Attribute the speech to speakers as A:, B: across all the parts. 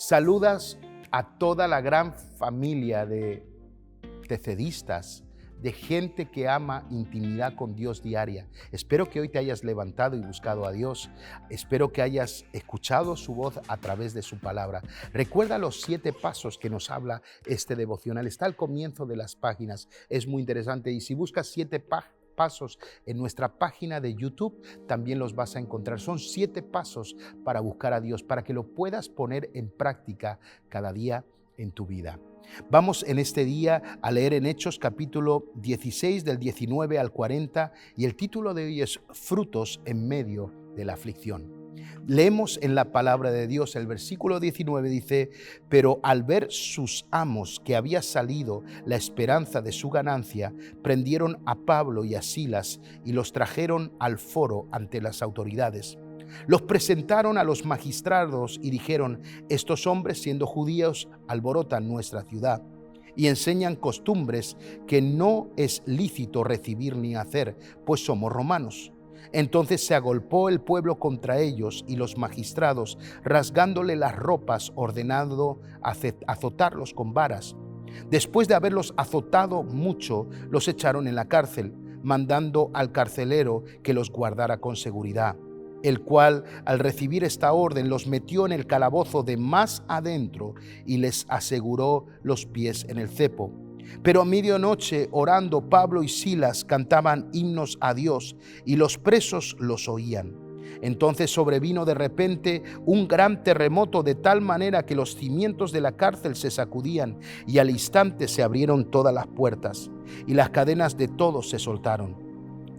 A: Saludas a toda la gran familia de tecedistas, de gente que ama intimidad con Dios diaria. Espero que hoy te hayas levantado y buscado a Dios. Espero que hayas escuchado su voz a través de su palabra. Recuerda los 7 pasos que nos habla este devocional. Está al comienzo de las páginas. Es muy interesante. Y si buscas 7 pasos en nuestra página de YouTube, también los vas a encontrar. Son 7 pasos para buscar a Dios, para que lo puedas poner en práctica cada día en tu vida. Vamos en este día a leer en Hechos capítulo 16 del 19 al 40 y el título de hoy es Frutos en medio de la aflicción. Leemos en la palabra de Dios, el versículo 19 dice: pero al ver sus amos que había salido la esperanza de su ganancia, prendieron a Pablo y a Silas y los trajeron al foro ante las autoridades. Los presentaron a los magistrados y dijeron: estos hombres, siendo judíos, alborotan nuestra ciudad y enseñan costumbres que no es lícito recibir ni hacer, pues somos romanos. Entonces se agolpó el pueblo contra ellos y los magistrados, rasgándole las ropas, ordenando azotarlos con varas. Después de haberlos azotado mucho, los echaron en la cárcel, mandando al carcelero que los guardara con seguridad, el cual, al recibir esta orden, los metió en el calabozo de más adentro y les aseguró los pies en el cepo. Pero a medianoche, orando, Pablo y Silas cantaban himnos a Dios y los presos los oían. Entonces sobrevino de repente un gran terremoto, de tal manera que los cimientos de la cárcel se sacudían y al instante se abrieron todas las puertas y las cadenas de todos se soltaron.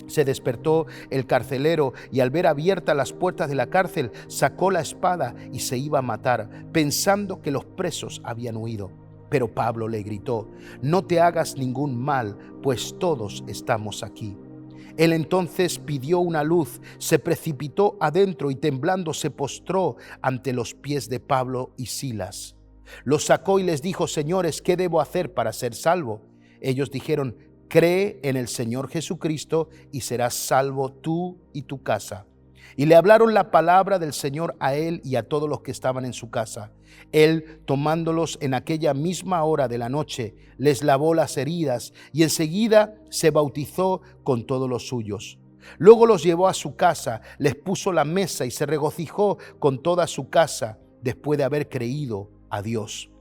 A: Se despertó el carcelero y al ver abiertas las puertas de la cárcel sacó la espada y se iba a matar, pensando que los presos habían huido. Pero Pablo le gritó: no te hagas ningún mal, pues todos estamos aquí. Él entonces pidió una luz, se precipitó adentro y temblando se postró ante los pies de Pablo y Silas. Los sacó y les dijo: señores, ¿qué debo hacer para ser salvo? Ellos dijeron: cree en el Señor Jesucristo y serás salvo tú y tu casa. Y le hablaron la palabra del Señor a él y a todos los que estaban en su casa. Él, tomándolos en aquella misma hora de la noche, les lavó las heridas y enseguida se bautizó con todos los suyos. Luego los llevó a su casa, les puso la mesa y se regocijó con toda su casa después de haber creído a Dios.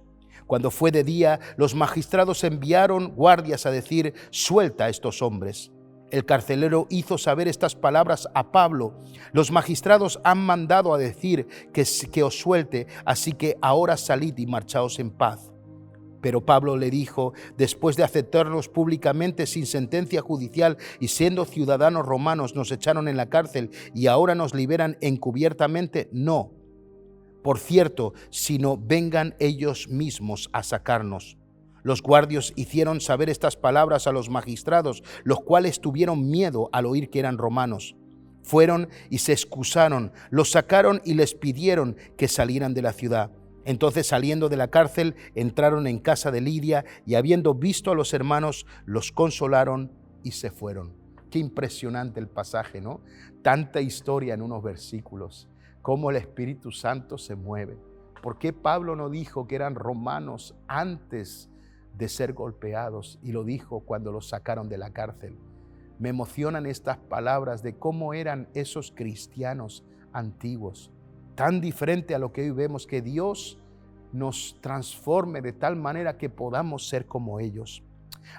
A: Cuando fue de día, los magistrados enviaron guardias a decir: suelta a estos hombres. El carcelero hizo saber estas palabras a Pablo: los magistrados han mandado a decir que os suelte, así que ahora salid y marchaos en paz. Pero Pablo le dijo: después de aceptarnos públicamente sin sentencia judicial y siendo ciudadanos romanos, nos echaron en la cárcel y ahora nos liberan encubiertamente. No, por cierto, sino vengan ellos mismos a sacarnos. Los guardias hicieron saber estas palabras a los magistrados, los cuales tuvieron miedo al oír que eran romanos. Fueron y se excusaron, los sacaron y les pidieron que salieran de la ciudad. Entonces, saliendo de la cárcel, entraron en casa de Lidia y habiendo visto a los hermanos, los consolaron y se fueron. Qué impresionante el pasaje, ¿no? Tanta historia en unos versículos. Cómo el Espíritu Santo se mueve. ¿Por qué Pablo no dijo que eran romanos antes de ser golpeados y lo dijo cuando los sacaron de la cárcel? Me emocionan estas palabras de cómo eran esos cristianos antiguos, tan diferente a lo que hoy vemos, que Dios nos transforme de tal manera que podamos ser como ellos.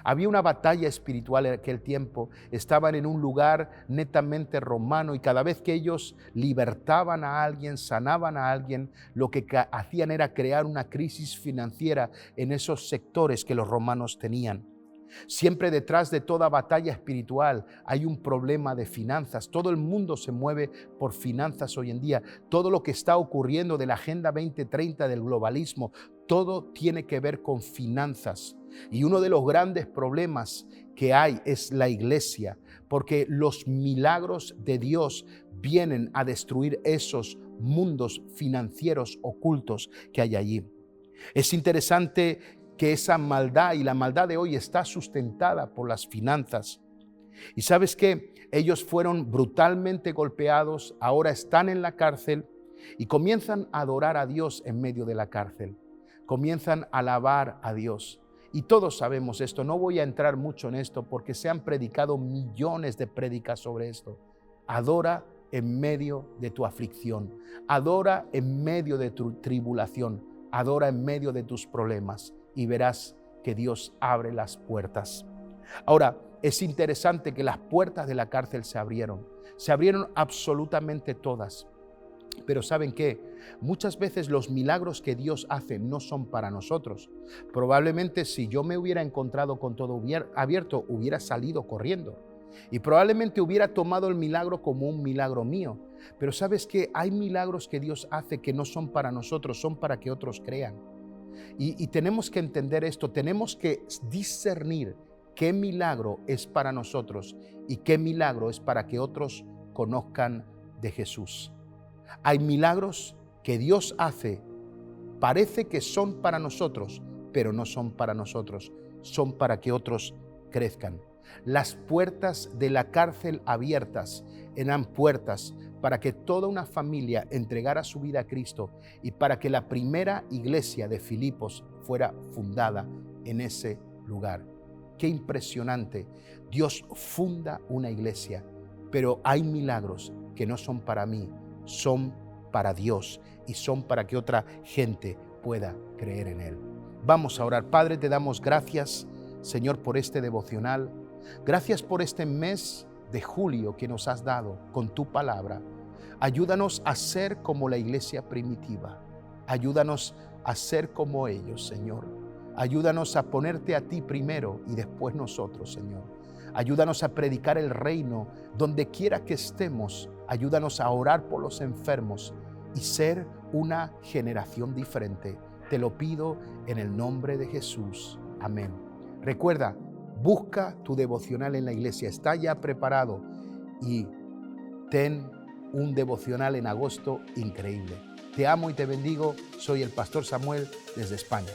A: Había una batalla espiritual en aquel tiempo. Estaban en un lugar netamente romano y cada vez que ellos libertaban a alguien, sanaban a alguien, lo que hacían era crear una crisis financiera en esos sectores que los romanos tenían. Siempre detrás de toda batalla espiritual hay un problema de finanzas. Todo el mundo se mueve por finanzas hoy en día. Todo lo que está ocurriendo de la Agenda 2030 del globalismo, todo tiene que ver con finanzas. Y uno de los grandes problemas que hay es la iglesia, porque los milagros de Dios vienen a destruir esos mundos financieros ocultos que hay allí. Es interesante que esa maldad y la maldad de hoy está sustentada por las finanzas. Y ¿sabes qué? Ellos fueron brutalmente golpeados, ahora están en la cárcel y comienzan a adorar a Dios en medio de la cárcel. Comienzan a alabar a Dios. Y todos sabemos esto. No voy a entrar mucho en esto porque se han predicado millones de prédicas sobre esto. Adora en medio de tu aflicción. Adora en medio de tu tribulación. Adora en medio de tus problemas y verás que Dios abre las puertas. Ahora, es interesante que las puertas de la cárcel se abrieron. Se abrieron absolutamente todas. Pero ¿saben qué? Muchas veces los milagros que Dios hace no son para nosotros. Probablemente si yo me hubiera encontrado con todo abierto, hubiera salido corriendo. Y probablemente hubiera tomado el milagro como un milagro mío. Pero ¿sabes qué? Hay milagros que Dios hace que no son para nosotros, son para que otros crean. Y tenemos que entender esto, tenemos que discernir qué milagro es para nosotros y qué milagro es para que otros conozcan de Jesús. Hay milagros que Dios hace, parece que son para nosotros, pero no son para nosotros, son para que otros crezcan. Las puertas de la cárcel abiertas eran puertas para que toda una familia entregara su vida a Cristo y para que la primera iglesia de Filipos fuera fundada en ese lugar. Qué impresionante. Dios funda una iglesia, pero hay milagros que no son para mí, son para Dios y son para que otra gente pueda creer en Él. Vamos a orar. Padre, te damos gracias, Señor, por este devocional. Gracias por este mes de julio que nos has dado con tu palabra. Ayúdanos a ser como la iglesia primitiva. Ayúdanos a ser como ellos, Señor. Ayúdanos a ponerte a ti primero y después nosotros, Señor. Ayúdanos a predicar el reino donde quiera que estemos. Ayúdanos a orar por los enfermos y ser una generación diferente. Te lo pido en el nombre de Jesús. Amén. Recuerda, busca tu devocional en la iglesia. Está ya preparado y ten un devocional en agosto increíble. Te amo y te bendigo. Soy el pastor Samuel desde España.